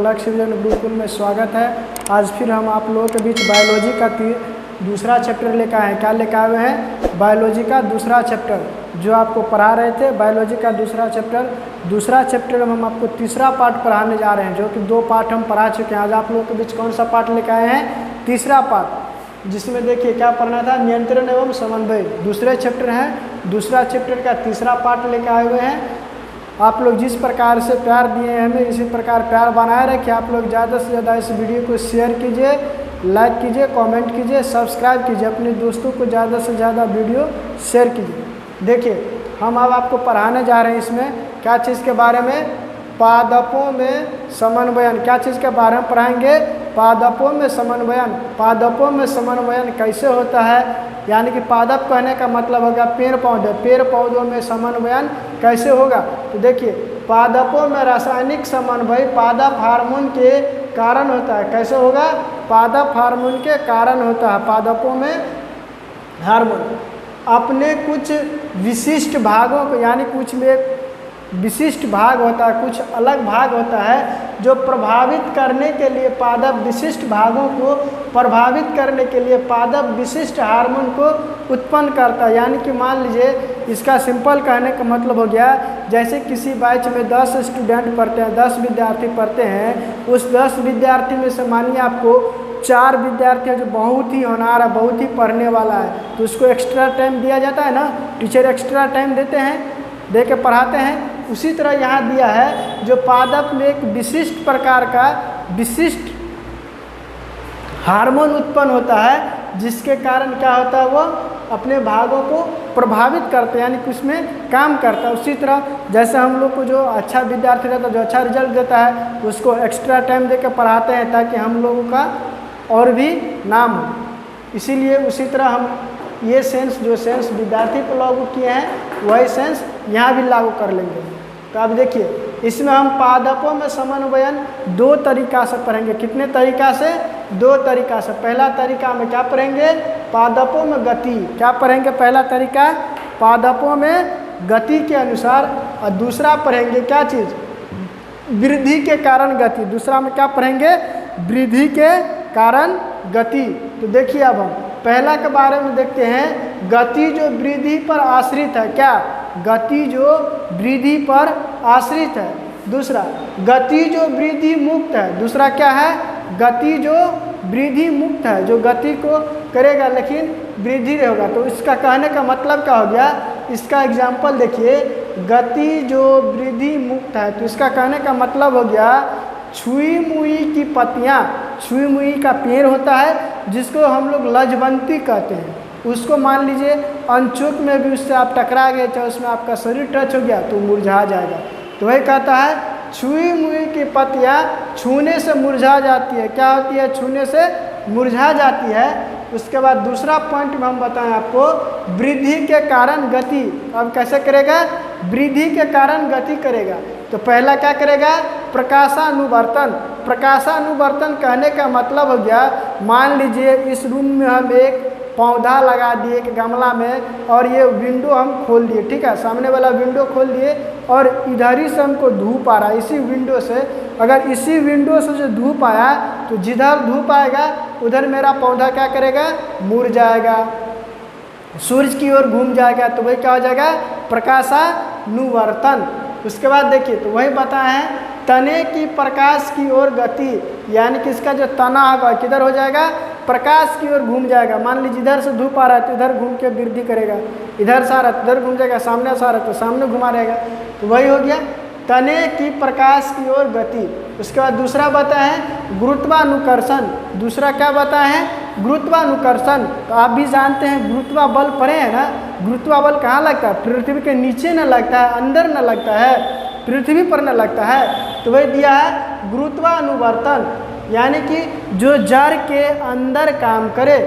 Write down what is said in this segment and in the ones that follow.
लक्ष्य विजन गुरुकुल में स्वागत है। आज फिर हम आप लोगों के बीच बायोलॉजी का दूसरा चैप्टर लेकर आए हैं। क्या लेकर आए हुए हैं? बायोलॉजी का दूसरा चैप्टर जो आपको पढ़ा रहे थे। बायोलॉजी का दूसरा चैप्टर में हम आपको तीसरा पार्ट पढ़ाने जा रहे हैं, जो कि 2 पार्ट हम पढ़ा चुके हैं। आज आप लोगों के बीच कौन सा पार्ट लेकर आए हैं? तीसरा पार्ट, जिसमें देखिए क्या पढ़ना था, नियंत्रण एवं समन्वय। दूसरे चैप्टर है, दूसरा चैप्टर का तीसरा पार्ट लेकर आए हुए हैं। आप लोग जिस प्रकार से प्यार दिए हैं हमें, इसी प्रकार प्यार बनाए रखें। आप लोग ज़्यादा से ज़्यादा इस वीडियो को शेयर कीजिए, लाइक कीजिए, कमेंट कीजिए, सब्सक्राइब कीजिए। अपने दोस्तों को ज़्यादा से ज़्यादा वीडियो शेयर कीजिए। देखिए हम अब आपको पढ़ाने जा रहे हैं इसमें क्या चीज़ के बारे में? पादपों में समन्वयन। क्या चीज़ के बारे में पढ़ाएंगे? पादपों में समन्वयन। पादपों में समन्वयन कैसे होता है, यानी कि पादप कहने का मतलब होगा पेड़ पौधे। पेड़ पौधों में समन्वयन कैसे होगा? तो देखिए पादपों में रासायनिक समन्वय पादप हार्मोन के कारण होता है। कैसे होगा? पादप हार्मोन के कारण होता है। पादपों में हार्मोन अपने कुछ विशिष्ट भागों को, यानी कुछ में विशिष्ट भाग होता है, कुछ अलग भाग होता है जो प्रभावित करने के लिए पादप विशिष्ट भागों को प्रभावित करने के लिए पादप विशिष्ट हार्मोन को उत्पन्न करता है। यानी कि मान लीजिए, इसका सिंपल कहने का मतलब हो गया, जैसे किसी बैच में 10 स्टूडेंट पढ़ते हैं, 10 विद्यार्थी पढ़ते हैं। उस 10 विद्यार्थी में से मानिए आपको 4 विद्यार्थी जो बहुत ही होनहार है, बहुत ही पढ़ने वाला है, तो उसको एक्स्ट्रा टाइम दिया जाता है ना। टीचर एक्स्ट्रा टाइम देते हैं, दे के पढ़ाते हैं। उसी तरह यहाँ दिया है, जो पादप में एक विशिष्ट प्रकार का विशिष्ट हार्मोन उत्पन्न होता है, जिसके कारण क्या होता है, वो अपने भागों को प्रभावित करते हैं, यानी कि उसमें काम करता है। उसी तरह जैसे हम लोग को जो अच्छा विद्यार्थी रहता है, जो अच्छा रिजल्ट देता है, उसको एक्स्ट्रा टाइम दे के पढ़ाते हैं ताकि हम लोगों का और भी नाम हो। इसीलिए उसी तरह हम ये सेंस, जो सेंस विद्यार्थी को लागू किए हैं, वही सेंस यहाँ भी लागू कर लेंगे। तो अब देखिए इसमें हम पादपों में समन्वयन 2 तरीका से पढ़ेंगे। कितने तरीका से? 2 तरीका से। पहला तरीका में क्या पढ़ेंगे? पादपों में गति। क्या पढ़ेंगे? पहला तरीका पादपों में गति के अनुसार। और दूसरा पढ़ेंगे क्या चीज़? वृद्धि के कारण गति। दूसरा में क्या पढ़ेंगे? वृद्धि के कारण गति। तो देखिए अब हम पहला के बारे में देखते हैं। गति जो वृद्धि पर आश्रित है। क्या? गति जो वृद्धि पर आश्रित है। दूसरा गति जो वृद्धि मुक्त है। दूसरा क्या है? गति जो वृद्धि मुक्त है, जो गति को करेगा लेकिन वृद्धि नहीं होगा। तो इसका कहने का मतलब क्या हो गया? इसका एग्जाम्पल देखिए, गति जो वृद्धि मुक्त है, तो इसका कहने का मतलब हो गया, छुई मुई की पत्तियाँ। छुई मुई का पेड़ होता है जिसको हम लोग लजबंती कहते हैं। उसको मान लीजिए अनचोक में भी उससे आप टकरा गए, चाहे उसमें आपका शरीर टच हो गया, तो मुरझा जाएगा। तो वही कहता है छुई मुई की पत्तियाँ छूने से मुरझा जाती है। क्या होती है? छूने से मुरझा जाती है। उसके बाद दूसरा पॉइंट में हम बताएं आपको, वृद्धि के कारण गति। अब कैसे करेगा? वृद्धि के कारण गति करेगा। तो पहला क्या करेगा? प्रकाशानुवर्तन। प्रकाशानुवर्तन कहने का मतलब हो गया, मान लीजिए इस रूम में हम एक पौधा लगा दिए एक गमला में, और ये विंडो हम खोल दिए, ठीक है, सामने वाला विंडो खोल दिए, और इधर ही से हमको धूप आ रहा है इसी विंडो से। अगर इसी विंडो से जो धूप आया, तो जिधर धूप आएगा उधर मेरा पौधा क्या करेगा? मुरझाएगा, सूरज की ओर घूम जाएगा। तो वही क्या हो जाएगा? प्रकाशानुवर्तन। उसके बाद देखिए, तो वही बताए हैं तने की प्रकाश की ओर गति, यानी कि इसका जो तना होगा किधर हो जाएगा? प्रकाश की ओर घूम जाएगा। मान लीजिए इधर से धूप आ रहा है तो इधर घूम के वृद्धि करेगा, इधर से आ रहा है तो इधर घूम जाएगा, सामने से आ रहा है तो सामने घुमा रहेगा। तो वही हो गया तने की प्रकाश की ओर गति। उसके बाद दूसरा बताए हैं गुरुत्वानुकर्षण। दूसरा क्या बताए हैं? गुरुत्वानुकर्षण। तो आप भी जानते हैं गुरुत्वा बल पढ़े हैं ना। गुरुत्वा बल कहाँ लगता है? पृथ्वी के नीचे न लगता है, अंदर न लगता है, पृथ्वी पर न लगता है। तो वही दिया है गुरुत्वानुवर्तन, यानी कि जो जड़ के अंदर काम करे,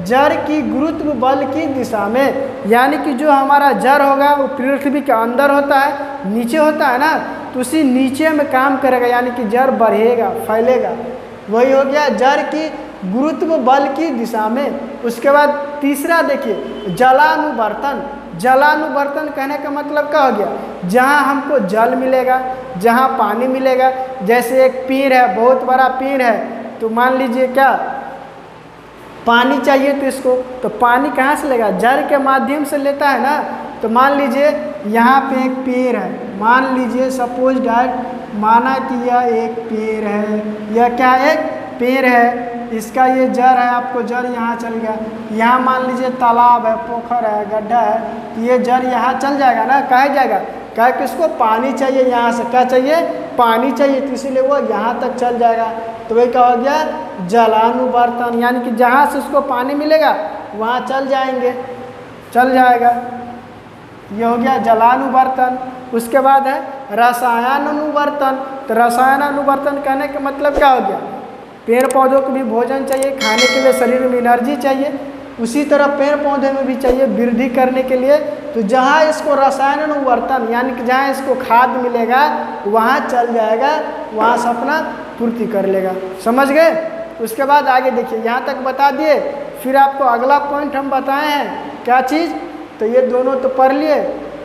जड़ की गुरुत्व बल की दिशा में, यानी कि जो हमारा जड़ होगा वो पृथ्वी के अंदर होता है, नीचे होता है ना, तो उसी नीचे में काम करेगा, यानी कि जड़ बढ़ेगा, फैलेगा। वही हो गया जड़ की गुरुत्व बल की दिशा में। उसके बाद तीसरा देखिए जलानुवर्तन। जलानुवर्तन कहने का मतलब क्या हो गया, जहाँ हमको जल मिलेगा, जहाँ पानी मिलेगा। जैसे एक पेड़ है, बहुत बड़ा पेड़ है, तो मान लीजिए क्या पानी चाहिए, तो इसको तो पानी कहाँ से लेगा, जड़ के माध्यम से लेता है ना। तो मान लीजिए यहाँ पे एक पेड़ है, मान लीजिए सपोज डैट माना कि यह एक पेड़ है, यह क्या एक पेड़ है, इसका ये जड़ है, आपको जड़ यहाँ चल गया। यहाँ मान लीजिए तालाब है, पोखर है, गड्ढा है, तो ये जड़ यहाँ चल जाएगा ना, कहाँ जाएगा, क्या कि इसको पानी चाहिए, यहाँ से क्या चाहिए, पानी चाहिए, तो इसीलिए वो यहाँ तक चल जाएगा। तो वही क्या हो गया, जलानुवर्तन, यानी कि जहाँ से उसको पानी मिलेगा वहाँ चल जाएंगे, चल जाएगा। ये हो गया जलानुवर्तन। उसके बाद है रसायनानुवर्तन। तो रसायनानुवर्तन कहने का मतलब क्या हो गया, पेड़ पौधों को भी भोजन चाहिए, खाने के लिए शरीर में एनर्जी चाहिए, उसी तरह पेड़ पौधे में भी चाहिए वृद्धि करने के लिए। तो जहाँ इसको रसायनानुवर्तन यानी कि जहाँ इसको खाद मिलेगा वहाँ चल जाएगा, वहाँ से अपना पूर्ति कर लेगा। समझ गए। उसके बाद आगे देखिए, यहाँ तक बता दिए, फिर आपको अगला पॉइंट हम बताए हैं, क्या चीज़, तो ये दोनों तो पढ़ लिए।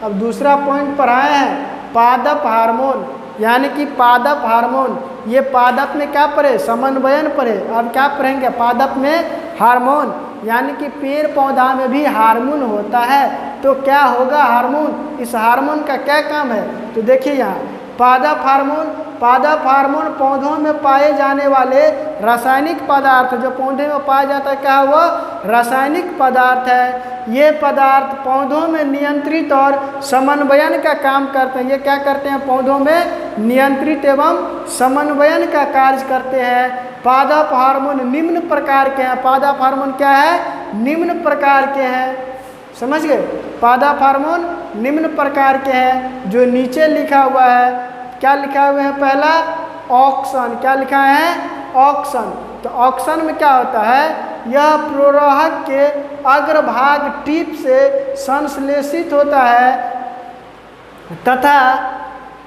अब दूसरा पॉइंट पढ़ाए हैं पादप हार्मोन, यानी कि पादप हार्मोन। ये पादप में क्या पढ़े, समन्वयन पढ़े। अब क्या पढ़ेंगे, पादप में हार्मोन, यानी कि पेड़ पौधा में भी हार्मोन होता है। तो क्या होगा हार्मोन, इस हार्मोन का क्या काम है, तो देखिए यहाँ पादप हार्मोन। पादप हार्मोन पौधों में पाए जाने वाले रासायनिक पदार्थ, जो पौधे में पाया जाता है, क्या वो रासायनिक पदार्थ है। ये पदार्थ पौधों में नियंत्रित और समन्वयन का काम करते हैं। ये क्या करते हैं, पौधों में नियंत्रित एवं समन्वयन का कार्य करते हैं। पादप हार्मोन निम्न प्रकार के हैं। पादप हार्मोन क्या है, निम्न प्रकार के हैं। समझ गए, पादप हार्मोन निम्न प्रकार के हैं, जो नीचे लिखा हुआ है। क्या लिखा हुआ है, पहला ऑक्सन, क्या लिखा है, ऑक्सन। तो ऑक्सन में क्या होता है, यह प्रोरोहक के अग्रभाग टिप से संश्लेषित होता है तथा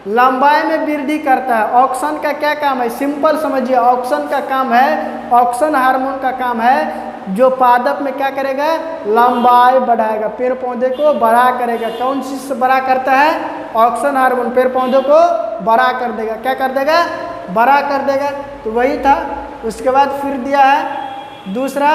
लंबाई में वृद्धि करता है। ऑक्सन का क्या काम है, सिंपल समझिए, ऑक्सन का काम है, ऑक्सन हार्मोन का काम है जो पादप में क्या करेगा, लंबाई बढ़ाएगा, पेड़ पौधे को बड़ा करेगा। कौन चीज़ से बड़ा करता है, ऑक्सन हार्मोन पेड़ पौधों को बड़ा कर देगा। क्या कर देगा, बड़ा कर देगा। तो वही था। उसके बाद फिर दिया है दूसरा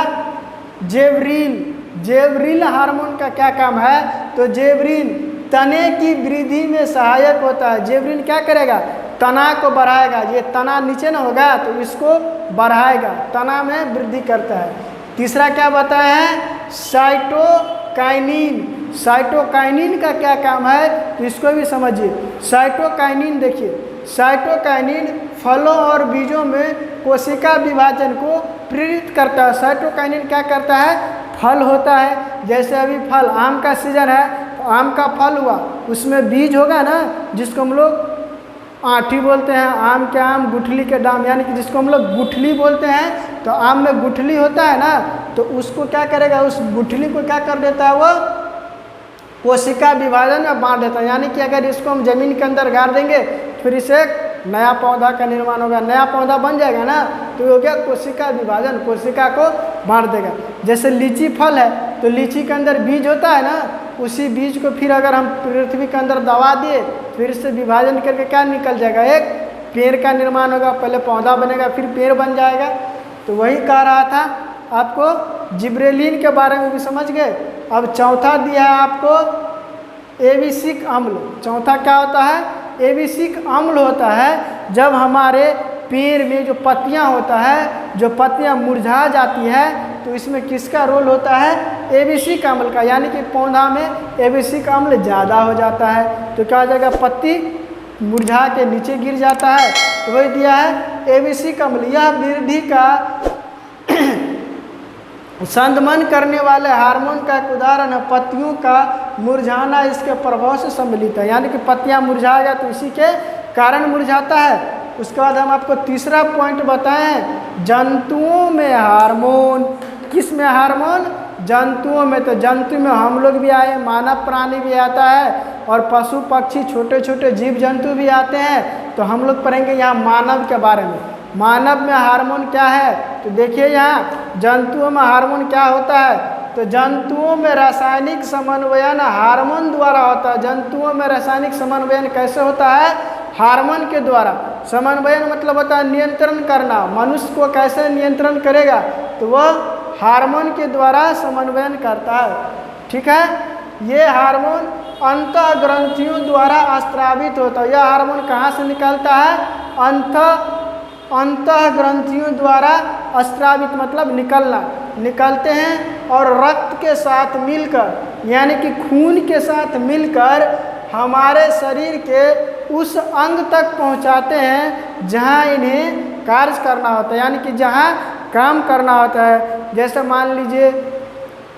जेवरिन। जेवरिन हार्मोन का क्या काम है, तो जेवरिन तने की वृद्धि में सहायक होता है। जेवरिन क्या करेगा, तना को बढ़ाएगा। ये तना नीचे ना होगा तो इसको बढ़ाएगा, तना में वृद्धि करता है। तीसरा क्या बताया है, साइटोकाइनिन। साइटोकाइनिन का क्या काम है, तो इसको भी समझिए। साइटोकाइनिन देखिए, साइटोकाइनिन फलों और बीजों में कोशिका विभाजन को प्रेरित करता है। साइटोकाइनिन क्या करता है, फल होता है, जैसे अभी फल, आम का सीजन है, तो आम का फल हुआ, उसमें बीज होगा ना, जिसको हम लोग आठी बोलते हैं, आम के आम गुठली के दाम, यानी कि जिसको हम लोग गुठली बोलते हैं। तो आम में गुठली होता है ना, तो उसको क्या करेगा, उस गुठली को क्या कर देता है, वो कोशिका विभाजन में बांट देता है। यानी कि अगर इसको हम जमीन के अंदर गाड़ देंगे, फिर इसे नया पौधा का निर्माण होगा, नया पौधा बन जाएगा ना, तो हो गया कोशिका विभाजन, कोशिका को बांट देगा। जैसे लीची फल है, तो लीची के अंदर बीज होता है ना, उसी बीज को फिर अगर हम पृथ्वी के अंदर दबा दिए, फिर से विभाजन करके क्या निकल जाएगा, एक पेड़ का निर्माण होगा। पहले पौधा बनेगा, फिर पेड़ बन जाएगा। तो वही कह रहा था आपको, जिब्रेलिन के बारे में भी समझ गए। अब चौथा दिया है आपको एबिसिक अम्ल। चौथा क्या होता है, एबिसिक अम्ल होता है जब हमारे पेड़ में जो पत्तियां होता है, जो पत्तियां मुरझा जाती है, तो इसमें किसका रोल होता है, एबिसिक अम्ल का। यानी कि पौधा में एबिसिक अम्ल ज़्यादा हो जाता है, तो क्या हो जाएगा, पत्ती मुरझा के नीचे गिर जाता है। तो वही दिया है एबिसिक अम्ल। यह वृद्धि का संदमन करने वाले हार्मोन का एक उदाहरण है। पत्तियों का मुरझाना इसके प्रभाव से सम्मिलित है, यानी कि पत्तियां मुरझाएगा तो इसी के कारण मुरझाता है। उसके बाद हम आपको तीसरा पॉइंट बताएं, जंतुओं में हार्मोन। किस में हार्मोन, जंतुओं में। तो जंतु में हम लोग भी आए, मानव प्राणी भी आता है, और पशु पक्षी छोटे छोटे जीव जंतु भी आते हैं। तो हम लोग पढ़ेंगे यहाँ मानव के बारे में। मानव में हार्मोन क्या है, तो देखिए यहाँ जंतुओं में हार्मोन क्या होता है, तो जंतुओं में रासायनिक समन्वयन हार्मोन द्वारा होता है। जंतुओं में रासायनिक समन्वयन कैसे होता है? हार्मोन के द्वारा। समन्वयन मतलब होता है नियंत्रण करना। मनुष्य को कैसे नियंत्रण करेगा? तो वह हार्मोन के द्वारा समन्वयन करता है। ठीक है, ये हार्मोन अंतः ग्रंथियों द्वारा स्रावित होता है। यह हार्मोन कहाँ से निकलता है? अंतः ग्रंथियों द्वारा स्रावित मतलब निकलते हैं और रक्त के साथ मिलकर यानी कि खून के साथ मिलकर हमारे शरीर के उस अंग तक पहुंचाते हैं जहां इन्हें कार्य करना होता है, यानी कि जहां काम करना होता है। जैसे मान लीजिए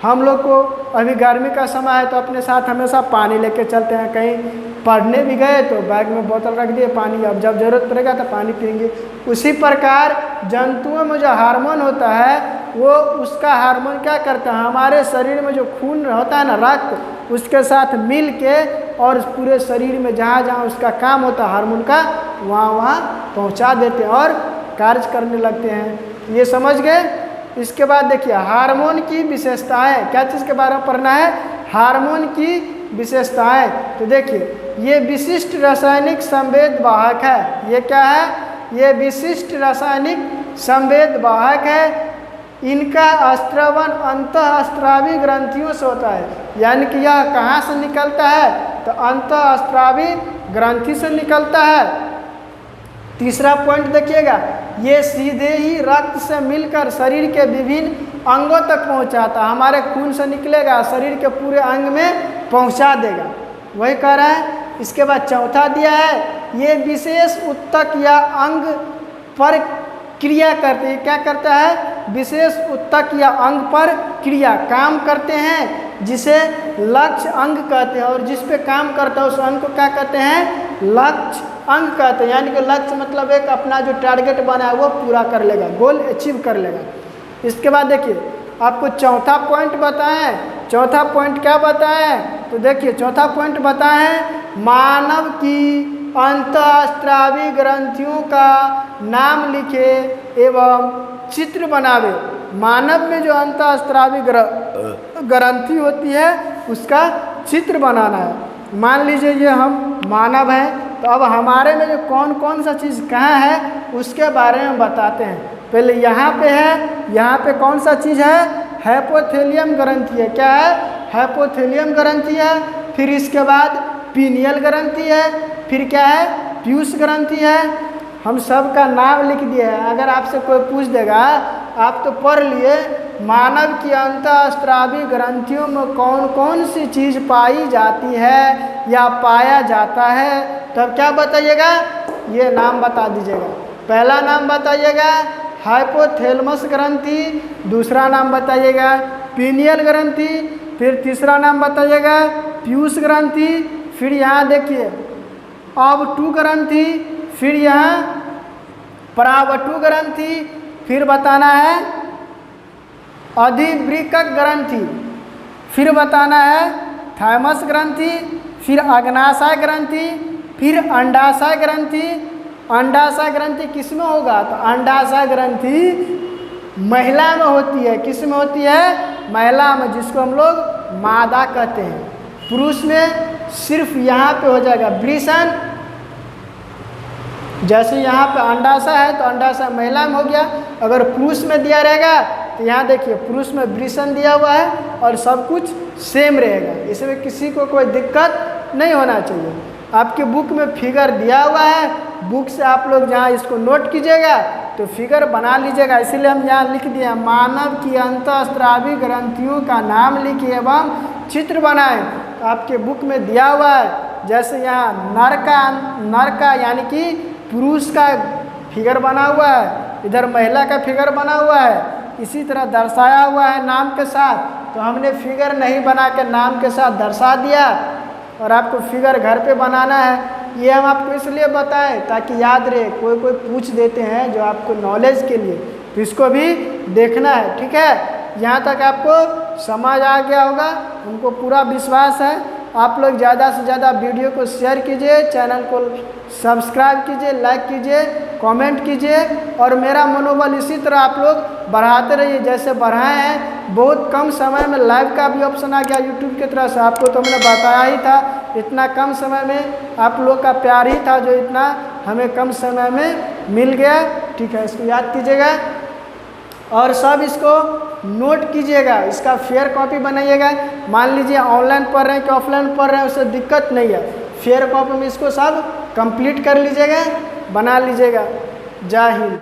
हम लोग को अभी गर्मी का समय है तो अपने साथ हमेशा पानी लेके चलते हैं। कहीं पढ़ने भी गए तो बैग में बोतल रख दिए पानी, अब जब जरूरत पड़ेगा तो पानी पिएंगे। उसी प्रकार जंतुओं में जो हार्मोन होता है वो उसका हार्मोन क्या करता है? हमारे शरीर में जो खून होता है ना, रक्त, उसके साथ मिल के और पूरे शरीर में जहाँ जहाँ उसका काम होता है हार्मोन का, वहाँ पहुँचा देते हैं और कार्य करने लगते हैं। ये समझ गए? इसके बाद देखिए हार्मोन की विशेषताएं, क्या चीज़ के बारे में पढ़ना है? हार्मोन की विशेषताएं। तो देखिए ये विशिष्ट रासायनिक संवेद वाहक है। ये क्या है? ये विशिष्ट रासायनिक संवेद वाहक है। इनका स्त्रवन अंतःस्रावी ग्रंथियों से होता है, यानी कि यह कहाँ से निकलता है? तो अंतःस्रावी ग्रंथि से निकलता है। तीसरा पॉइंट देखिएगा, ये सीधे ही रक्त से मिलकर शरीर के विभिन्न अंगों तक पहुंचाता है। हमारे खून से निकलेगा, शरीर के पूरे अंग में पहुंचा देगा, वही कह रहा है। इसके बाद चौथा दिया है, ये विशेष उत्तक या अंग पर क्रिया करते हैं। क्या करता है? विशेष उत्तक या अंग पर क्रिया, काम करते हैं, जिसे लक्ष्य अंग कहते हैं। और जिस पे काम करता है उस अंग को क्या कहते हैं? लक्ष्य अंग कहते हैं। यानी कि लक्ष्य मतलब एक अपना जो टारगेट बना है वो पूरा कर लेगा, गोल अचीव कर लेगा। इसके बाद देखिए आपको चौथा पॉइंट बताएं। चौथा पॉइंट क्या बताएं? तो देखिए चौथा पॉइंट बताएं, मानव की अंतःस्रावी ग्रंथियों का नाम लिखे एवं चित्र बनावे। मानव में जो अंतःस्रावी ग्रंथि होती है उसका चित्र बनाना है। मान लीजिए ये हम मानव हैं, तो अब हमारे में जो कौन कौन सा चीज़ कहाँ है उसके बारे में बताते हैं। पहले यहाँ पे है, यहाँ पे कौन सा चीज़ है? हाइपोथैलियम ग्रंथि है। क्या है? हाइपोथैलियम ग्रंथि है। फिर इसके बाद पीनियल ग्रंथि है। फिर क्या है? पीयूष ग्रंथि है। हम सब का नाम लिख दिए हैं। अगर आपसे कोई पूछ देगा, आप तो पढ़ लिए मानव की अंतःस्रावी ग्रंथियों में कौन कौन सी चीज़ पाई जाती है या पाया जाता है, तब क्या बताइएगा? ये नाम बता दीजिएगा। पहला नाम बताइएगा हाइपोथैलेमस ग्रंथि, दूसरा नाम बताइएगा पीनियल ग्रंथि, फिर तीसरा नाम बताइएगा पीयूष ग्रंथि, फिर यहाँ देखिए अवटु ग्रंथि, फिर यहाँ परावटु ग्रंथि, फिर बताना है अधिवृक्क ग्रंथि, फिर बताना है थाइमस ग्रंथि, फिर अग्नाशय ग्रंथि, फिर अंडाशय ग्रंथि। अंडाशय ग्रंथि किस में होगा? तो अंडाशय ग्रंथि महिला में होती है। किस में होती है? महिला में, जिसको हम लोग मादा कहते हैं। पुरुष में सिर्फ यहाँ पे हो जाएगा वृषण। जैसे यहाँ पे अंडाशय है तो अंडाशय महिला में हो गया। अगर पुरुष में दिया रहेगा तो यहाँ देखिए पुरुष में वृषण दिया हुआ है और सब कुछ सेम रहेगा। इसमें किसी को कोई दिक्कत नहीं होना चाहिए। आपके बुक में फिगर दिया हुआ है, बुक से आप लोग जहाँ इसको नोट कीजिएगा तो फिगर बना लीजिएगा। इसीलिए हम यहाँ लिख दिए मानव की अंतःस्रावी ग्रंथियों का नाम लिखिए एवं चित्र बनाएं। तो आपके बुक में दिया हुआ है। जैसे यहाँ नर का यानी कि पुरुष का फिगर बना हुआ है, इधर महिला का फिगर बना हुआ है, इसी तरह दर्शाया हुआ है नाम के साथ। तो हमने फिगर नहीं बना के नाम के साथ दर्शा दिया और आपको फिगर घर पे बनाना है। ये हम आपको इसलिए बताएं ताकि याद रहे। कोई पूछ देते हैं जो आपको नॉलेज के लिए, तो इसको भी देखना है। ठीक है, यहाँ तक आपको समझ आ गया होगा, उनको पूरा विश्वास है। आप लोग ज़्यादा से ज़्यादा वीडियो को शेयर कीजिए, चैनल को सब्सक्राइब कीजिए, लाइक कीजिए, कमेंट कीजिए और मेरा मनोबल इसी तरह आप लोग बढ़ाते रहिए जैसे बढ़ाए हैं। बहुत कम समय में लाइव का भी ऑप्शन आ गया यूट्यूब की तरफ से, आपको तो मैंने बताया ही था। इतना कम समय में आप लोग का प्यार ही था जो इतना हमें कम समय में मिल गया। ठीक है, इसको याद कीजिएगा और सब इसको नोट कीजिएगा, इसका फेयर कॉपी बनाइएगा। मान लीजिए ऑनलाइन पढ़ रहे हैं कि ऑफलाइन पढ़ रहे हैं, उससे दिक्कत नहीं है। फेयर कॉपी में इसको सब कंप्लीट कर लीजिएगा, बना लीजिएगा। जय हिंद।